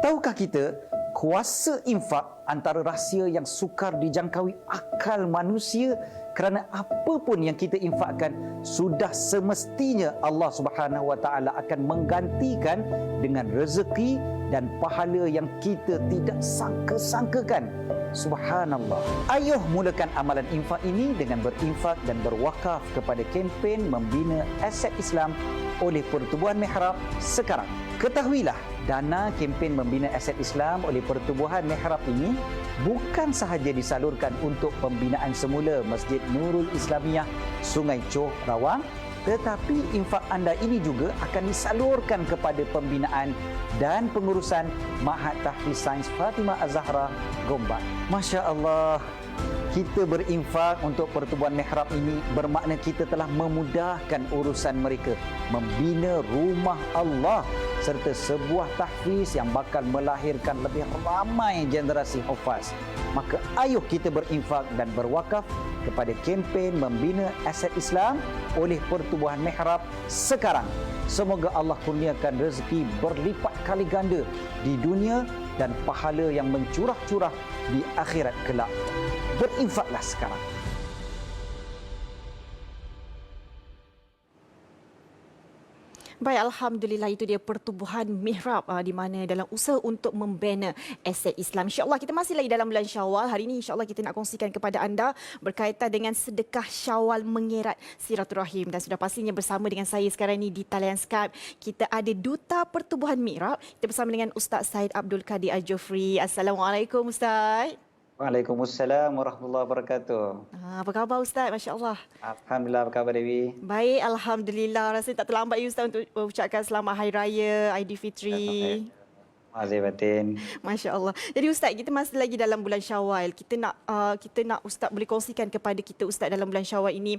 Tahukah kita, kuasa infak antara rahsia yang sukar dijangkaui akal manusia, kerana apa pun yang kita infakkan sudah semestinya Allah Subhanahu Wa Taala akan menggantikan dengan rezeki dan pahala yang kita tidak sangka-sangkakan. Subhanallah. Ayuh mulakan amalan infak ini dengan berinfak dan berwakaf kepada kempen membina aset Islam oleh Pertubuhan Mihrab sekarang. Ketahuilah, dana kempen membina aset Islam oleh Pertubuhan Mihrab ini bukan sahaja disalurkan untuk pembinaan semula Masjid Nurul Islamiyah Sungai Choh Rawang, tetapi infak anda ini juga akan disalurkan kepada pembinaan dan pengurusan Ma'had Tahfiz Sains Fatimah Az-Zahra Gombak. Masya Allah, kita berinfak untuk Pertubuhan Mihrab ini bermakna kita telah memudahkan urusan mereka membina rumah Allah serta sebuah tahfiz yang bakal melahirkan lebih ramai generasi hufaz. Maka ayuh kita berinfak dan berwakaf kepada kempen membina aset Islam oleh Pertubuhan Mihrab sekarang. Semoga Allah kurniakan rezeki berlipat kali ganda di dunia dan pahala yang mencurah-curah di akhirat kelak. Berinfaklah sekarang. Baik, Alhamdulillah, itu dia Pertubuhan Mihrab di mana dalam usaha untuk membina aset Islam. InsyaAllah kita masih lagi dalam bulan Syawal. Hari ini insyaAllah kita nak kongsikan kepada anda berkaitan dengan sedekah Syawal mengerat silaturahim. Dan sudah pastinya bersama dengan saya sekarang ini di talian Skype, kita ada Duta Pertubuhan Mihrab. Kita bersama dengan Ustaz Syed Abdul Kadir Al-Jufri. Assalamualaikum Ustaz. Waalaikumsalam warahmatullahi wabarakatuh. Apa khabar Ustaz? Masya Allah. Alhamdulillah, apa khabar Dewi? Baik, Alhamdulillah. Rasa tak terlambat ya Ustaz untuk ucapkan selamat Hari Raya Aidilfitri. Mazir batin. Masya Allah. Jadi Ustaz, kita masih lagi dalam bulan Syawal. Kita nak Ustaz boleh kongsikan kepada kita Ustaz dalam bulan Syawal ini.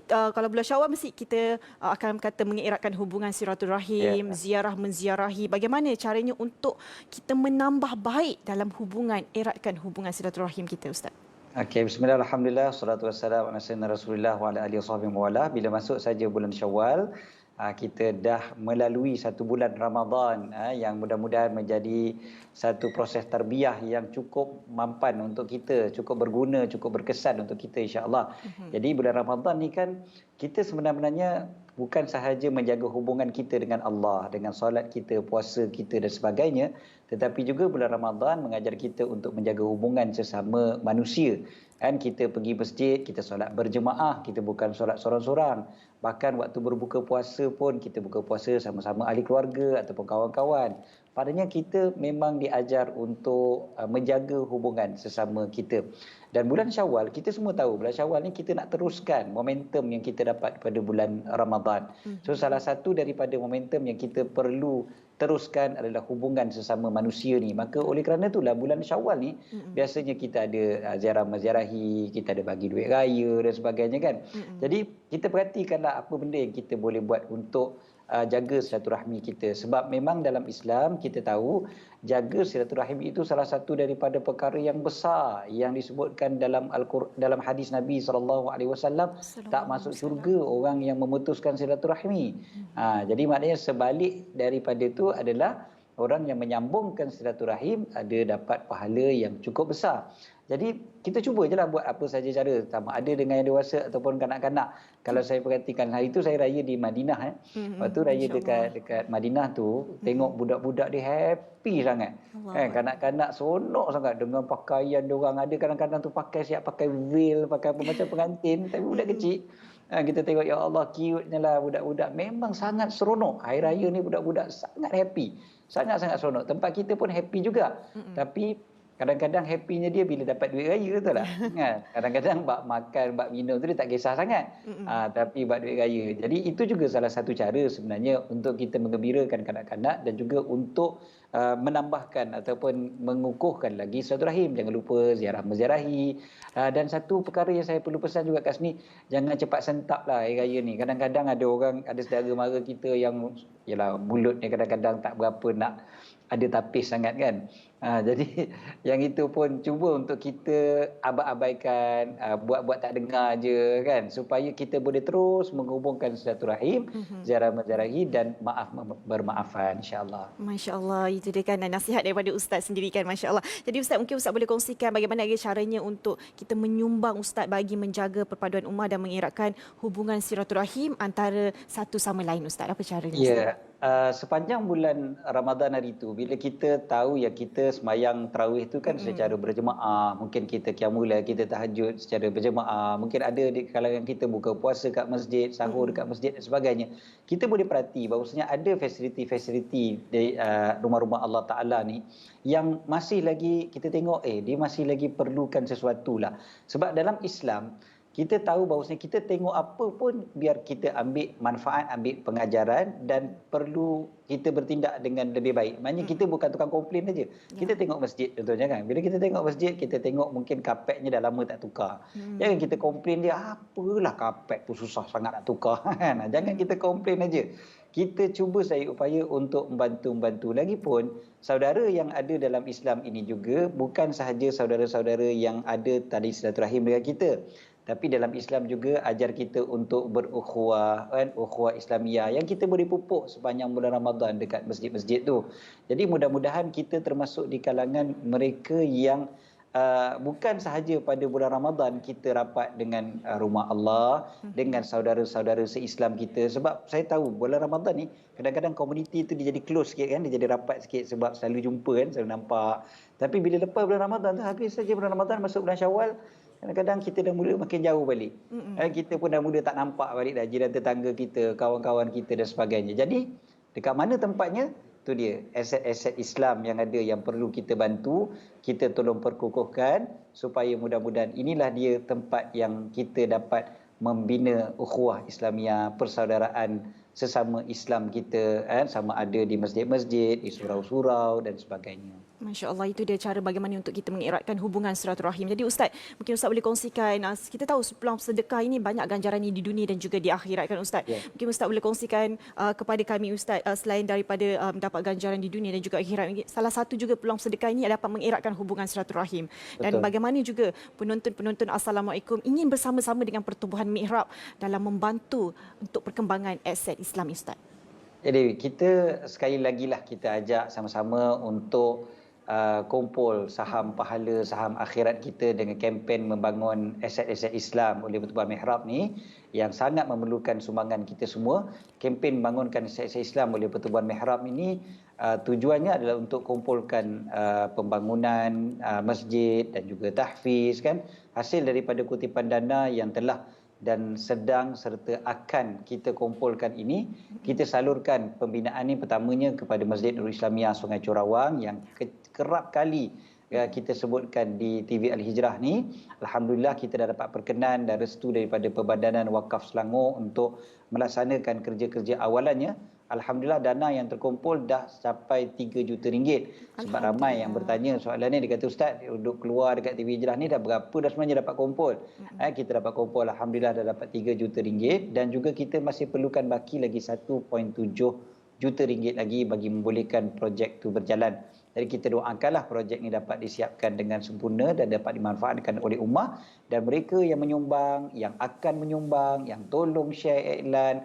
Kalau bulan Syawal mesti kita akan kata mengeratkan hubungan silaturahim, ziarah menziarahi. Bagaimana caranya untuk kita menambah baik dalam hubungan, eratkan hubungan silaturahim kita Ustaz? Okey, bismillah, alhamdulillah, salatu wassalamu ala sayyidina Rasulillah wa ala alihi wasahbihi wa wala. Bila masuk saja bulan Syawal, kita dah melalui satu bulan Ramadan yang mudah-mudahan menjadi satu proses tarbiyah yang cukup mampan untuk kita, cukup berguna, cukup berkesan untuk kita insya-Allah. Jadi bulan Ramadan ni kan kita sebenarnya bukan sahaja menjaga hubungan kita dengan Allah, dengan solat kita, puasa kita dan sebagainya, tetapi juga bulan Ramadan mengajar kita untuk menjaga hubungan sesama manusia. Kan kita pergi masjid, kita solat berjemaah, kita bukan solat sorang-sorang. Bahkan waktu berbuka puasa pun kita buka puasa sama-sama ahli keluarga ataupun kawan-kawan. Padanya kita memang diajar untuk menjaga hubungan sesama kita. Dan bulan Syawal, kita semua tahu bulan Syawal ni kita nak teruskan momentum yang kita dapat pada bulan Ramadan. So salah satu daripada momentum yang kita perlu teruskan adalah hubungan sesama manusia ni. Maka oleh kerana itulah bulan Syawal ni biasanya kita ada ziarah menziarahi, kita ada bagi duit raya dan sebagainya kan. Jadi kita perhatikanlah apa benda yang kita boleh buat untuk jaga silaturahmi kita. Sebab memang dalam Islam kita tahu jaga silaturahim itu salah satu daripada perkara yang besar yang disebutkan dalam dalam hadis Nabi SAW, tak masuk syurga orang yang memutuskan silaturahmi. Jadi maknanya sebalik daripada itu adalah orang yang menyambungkan silaturahim ada dapat pahala yang cukup besar. Jadi kita cuba je lah buat apa saja cara, sama ada dengan yang dewasa ataupun kanak-kanak. Kalau saya perhatikan hari itu saya raya di Madinah. Waktu raya dekat Madinah tu, tengok budak-budak dia happy sangat. Kanak-kanak seronok sangat dengan pakaian diorang. Ada kadang-kadang tu pakai siap pakai veil, pakai apa macam pengantin, tapi budak kecil. Kita tengok, ya Allah, cute-nya lah budak-budak. Memang sangat seronok. Hari raya ni budak-budak sangat happy. Sangat-sangat seronok. Tempat kita pun happy juga. Tapi kadang-kadang happynya dia bila dapat duit raya, betul tak? Kadang-kadang bak makan, bak minum tu dia tak kisah sangat. Tapi bak duit raya. Jadi itu juga salah satu cara sebenarnya untuk kita menggembirakan kanak-kanak dan juga untuk menambahkan ataupun mengukuhkan lagi silaturahim. Jangan lupa ziarah menziarahi. Dan satu perkara yang saya perlu pesan juga kat sini, jangan cepat sentap lah hari raya ni. Kadang-kadang ada orang, ada saudara mara kita yang yalah mulutnya kadang-kadang tak berapa nak ada tapis sangat kan. Jadi yang itu pun cuba untuk kita abaikan, buat-buat tak dengar je kan, supaya kita boleh terus menghubungkan silaturahim, ziarah menziarahi dan maaf bermaafan insya-Allah. Masya-Allah, itu dia kan nasihat daripada Ustaz sendiri kan, Masya Allah. Jadi Ustaz, mungkin Ustaz boleh kongsikan bagaimana lagi caranya untuk kita menyumbang Ustaz bagi menjaga perpaduan ummah dan mengeratkan hubungan silaturahim antara satu sama lain Ustaz. Apa caranya Ustaz? Ya, sepanjang bulan Ramadan hari itu, bila kita tahu ya kita semayang tarawih itu kan secara berjemaah, mungkin kita qiyamul lail, kita tahajud secara berjemaah, mungkin ada di kalangan kita buka puasa kat masjid, sahur dekat masjid dan sebagainya. Kita boleh perhati bahawasanya ada fasiliti-fasiliti di rumah-rumah Allah Ta'ala ni yang masih lagi kita tengok dia masih lagi perlukan sesuatu lah. Sebab dalam Islam, kita tahu bahawasanya kita tengok apa pun biar kita ambil manfaat, ambil pengajaran dan perlu kita bertindak dengan lebih baik. Maknanya kita bukan tukang komplain saja. Kita tengok masjid contohnya kan. Bila kita tengok masjid, kita tengok mungkin kapetnya dah lama tak tukar. Jangan kita komplain dia, apalah kapet pun susah sangat nak tukar. Jangan kita komplain saja. Kita cuba cari upaya untuk membantu-membantu. Lagipun, saudara yang ada dalam Islam ini juga bukan sahaja saudara-saudara yang ada tali silaturahim dengan kita. Tapi dalam Islam juga ajar kita untuk berukhuwah, kan? Ukhuwah Islamiyah yang kita boleh pupuk sepanjang bulan Ramadan dekat masjid-masjid tu. Jadi mudah-mudahan kita termasuk di kalangan mereka yang bukan sahaja pada bulan Ramadan kita rapat dengan rumah Allah, dengan saudara-saudara se-Islam kita. Sebab saya tahu bulan Ramadan ni kadang-kadang komuniti tu dia jadi close sikit kan, dia jadi rapat sikit sebab selalu jumpa kan, selalu nampak. Tapi bila lepas bulan Ramadan tu, habis saja bulan Ramadan, masuk bulan Syawal, kadang-kadang kita dah mula makin jauh balik. Kita pun dah mula tak nampak balik dah jiran tetangga kita, kawan-kawan kita dan sebagainya. Jadi, dekat mana tempatnya? Itu dia, aset-aset Islam yang ada yang perlu kita bantu, kita tolong perkukuhkan supaya mudah-mudahan inilah dia tempat yang kita dapat membina ukhuwah Islamiyah, persaudaraan sesama Islam kita, sama ada di masjid-masjid, di surau-surau dan sebagainya. Masya Allah, itu dia cara bagaimana untuk kita mengeratkan hubungan silaturahim. Jadi Ustaz, mungkin Ustaz boleh kongsikan, kita tahu peluang sedekah ini banyak ganjarannya di dunia dan juga di akhirat kan Ustaz. Mungkin Ustaz boleh kongsikan kepada kami Ustaz, selain daripada dapat ganjaran di dunia dan juga akhirat, salah satu juga peluang sedekah ini dapat mengeratkan hubungan silaturahim. Dan bagaimana juga penonton-penonton Assalamualaikum ingin bersama-sama dengan Pertubuhan Mihrab dalam membantu untuk perkembangan aset Islam Ustaz. Jadi kita sekali lagi lah kita ajak sama-sama untuk kumpul saham pahala, saham akhirat kita dengan kempen membangun aset-aset Islam oleh Pertubuhan Mihrab ni yang sangat memerlukan sumbangan kita semua. Kempen membangunkan aset-aset Islam oleh Pertubuhan Mihrab ini tujuannya adalah untuk kumpulkan pembangunan masjid dan juga tahfiz kan, hasil daripada kutipan dana yang telah dan sedang serta akan kita kumpulkan ini, kita salurkan pembinaan ini pertamanya kepada Masjid Nurul Islamiyah Sungai Corawang yang kerap kali kita sebutkan di TV Al-Hijrah ni. Alhamdulillah kita dah dapat perkenan dan restu daripada Perbadanan Wakaf Selangor untuk melaksanakan kerja-kerja awalannya. Alhamdulillah dana yang terkumpul dah sampai 3 juta ringgit. Sebab ramai yang bertanya soalan ni, dia kata Ustaz, duduk keluar dekat TV Hijrah ni dah berapa dah sebenarnya dapat kumpul? Kita dapat kumpul, Alhamdulillah dah dapat 3 juta ringgit dan juga kita masih perlukan baki lagi 1.7 juta ringgit lagi bagi membolehkan projek tu berjalan. Jadi kita doakanlah projek ni dapat disiapkan dengan sempurna dan dapat dimanfaatkan oleh ummah, dan mereka yang menyumbang, yang akan menyumbang, yang tolong share iklan,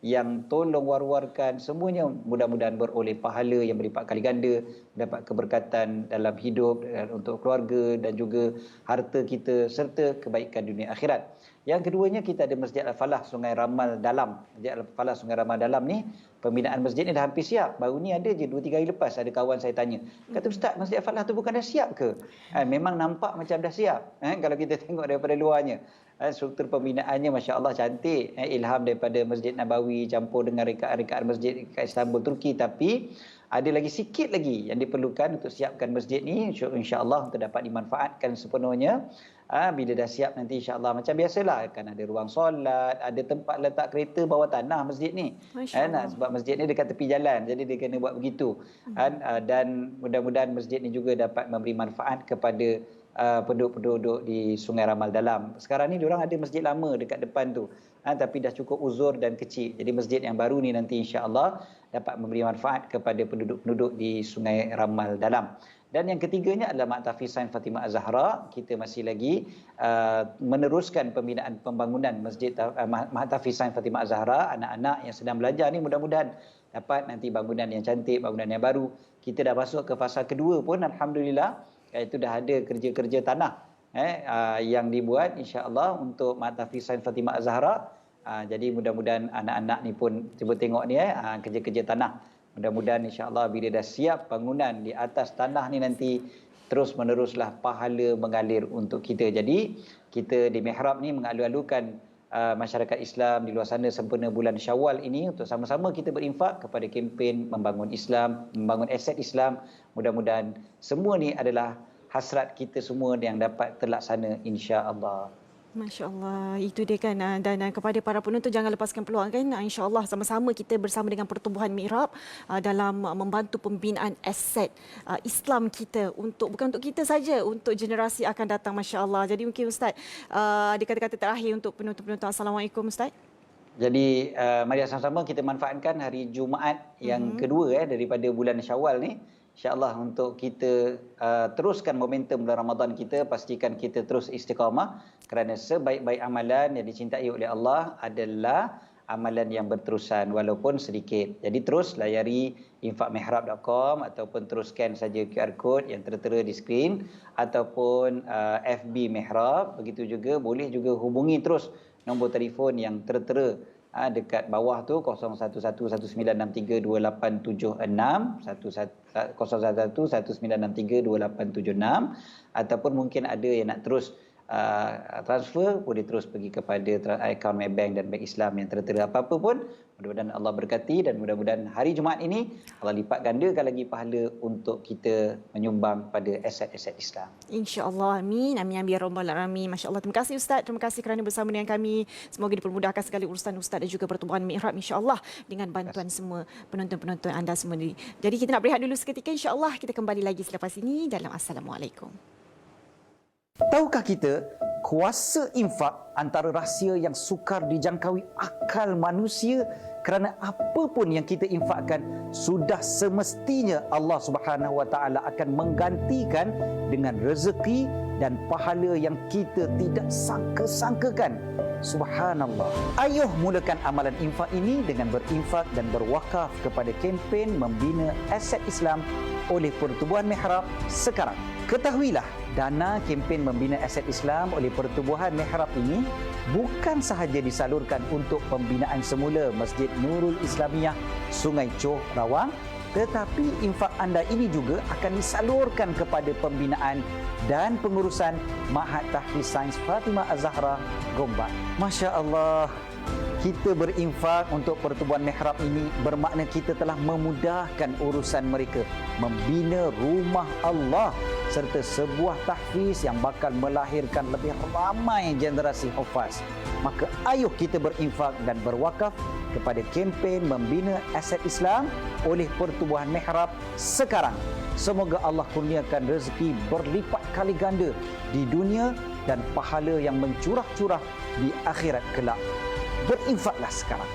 yang tolong war-warkan, semuanya mudah-mudahan beroleh pahala yang berlipat kali ganda, dapat keberkatan dalam hidup untuk keluarga dan juga harta kita serta kebaikan dunia akhirat. Yang keduanya, kita ada Masjid Al-Falah Sungai Ramal Dalam. Masjid Al-Falah Sungai Ramal Dalam ni, pembinaan masjid ni dah hampir siap. Baru ni ada je 2-3 hari lepas ada kawan saya tanya, kata Ustaz, Masjid Al-Falah tu bukan dah siap ke? Memang nampak macam dah siap kalau kita tengok daripada luarnya. Struktur pembinaannya Masya Allah cantik, ilham daripada Masjid Nabawi campur dengan rekaan-rekaan masjid kat Istanbul, Turki. Tapi ada lagi sikit lagi yang diperlukan untuk siapkan masjid ni, insya-Allah untuk dapat dimanfaatkan sepenuhnya. Bila dah siap nanti insya-Allah macam biasalah akan ada ruang solat, ada tempat letak kereta bawah tanah masjid ni. Sebab masjid ni dekat tepi jalan, jadi dia kena buat begitu. Dan mudah-mudahan masjid ni juga dapat memberi manfaat kepada penduduk-penduduk di Sungai Ramal Dalam. Sekarang ni diorang ada masjid lama dekat depan tu. Tapi dah cukup uzur dan kecil. Jadi masjid yang baru ni nanti insya-Allah dapat memberi manfaat kepada penduduk-penduduk di Sungai Ramal Dalam. Dan yang ketiganya adalah Mak Tahfiz Sains Fatimah Az-Zahra. Kita masih lagi meneruskan pembinaan pembangunan Masjid Mak Tahfiz Sains Fatimah Az-Zahra. Anak-anak yang sedang belajar ni mudah-mudahan dapat nanti bangunan yang cantik, bangunan yang baru. Kita dah masuk ke fasa kedua pun alhamdulillah, iaitu dah ada kerja-kerja tanah yang dibuat insya-Allah untuk Mak Tahfiz Sains Fatimah Az-Zahra. Jadi mudah-mudahan anak-anak ni pun cuba tengok ni kerja-kerja tanah. Mudah-mudahan insya-Allah bila dah siap bangunan di atas tanah ni nanti terus-meneruslah pahala mengalir untuk kita. Jadi kita di Mihrab ni mengalu-alukan masyarakat Islam di luar sana sempena bulan Syawal ini untuk sama-sama kita berinfak kepada kempen membangun Islam, membangun aset Islam. Mudah-mudahan semua ni adalah hasrat kita semua yang dapat terlaksana insya-Allah. Masya Allah, itu dia kan. Dan kepada para penonton, jangan lepaskan peluang kan. Insya Allah sama-sama kita bersama dengan Pertubuhan Mihrab dalam membantu pembinaan aset Islam kita, bukan untuk kita saja, untuk generasi akan datang. Masya Allah. Jadi mungkin Ustaz ada kata-kata terakhir untuk penonton-penonton. Assalamualaikum Ustaz. Jadi mari sama-sama kita manfaatkan hari Jumaat yang kedua daripada bulan Syawal ni. InsyaAllah untuk kita teruskan momentum bulan Ramadan kita, pastikan kita terus istiqamah kerana sebaik-baik amalan yang dicintai oleh Allah adalah amalan yang berterusan walaupun sedikit. Jadi terus layari infakmihrab.com ataupun terus scan saja QR code yang tertera di skrin ataupun FB Mihrab. Begitu juga boleh juga hubungi terus nombor telefon yang tertera dekat bawah tu 0111932876 0111932876 ataupun mungkin ada yang nak terus transfer, boleh terus pergi kepada akaun Maybank dan Bank Islam yang tertera. Apa-apa pun, mudah-mudahan Allah berkati dan mudah-mudahan hari Jumaat ini Allah lipat gandakan lagi pahala untuk kita menyumbang pada aset-aset Islam. InsyaAllah. Amin. Amin. Amin. Ya Rabbal Alamin. Masya Allah. Terima kasih Ustaz. Terima kasih kerana bersama dengan kami. Semoga dipermudahkan segala urusan Ustaz dan juga Pertubuhan Mihrab insya-Allah dengan bantuan semua penonton-penonton anda semua. Jadi kita nak berehat dulu seketika. InsyaAllah kita kembali lagi selepas ini dalam Assalamualaikum. Tahukah kita, kuasa infak antara rahsia yang sukar dijangkaui akal manusia kerana apa pun yang kita infakkan sudah semestinya Allah Subhanahu Wa Taala akan menggantikan dengan rezeki dan pahala yang kita tidak sangka-sangkakan. Subhanallah. Ayuh mulakan amalan infak ini dengan berinfak dan berwakaf kepada kempen membina aset Islam oleh Pertubuhan Mihrab sekarang. Ketahuilah, dana kempen membina aset Islam oleh Pertubuhan Mihrab ini bukan sahaja disalurkan untuk pembinaan semula Masjid Nurul Islamiyah Sungai Choh Rawang, tetapi infak anda ini juga akan disalurkan kepada pembinaan dan pengurusan Ma'had Tahfiz Sains Fatimah Az-Zahra Gombak. Masya Allah. Kita berinfak untuk Pertubuhan Mihrab ini bermakna kita telah memudahkan urusan mereka membina rumah Allah serta sebuah tahfiz yang bakal melahirkan lebih ramai generasi hufaz. Maka ayuh kita berinfak dan berwakaf kepada kempen membina aset Islam oleh Pertubuhan Mihrab sekarang. Semoga Allah kurniakan rezeki berlipat kali ganda di dunia dan pahala yang mencurah-curah di akhirat kelak. Berinfaklah sekarang.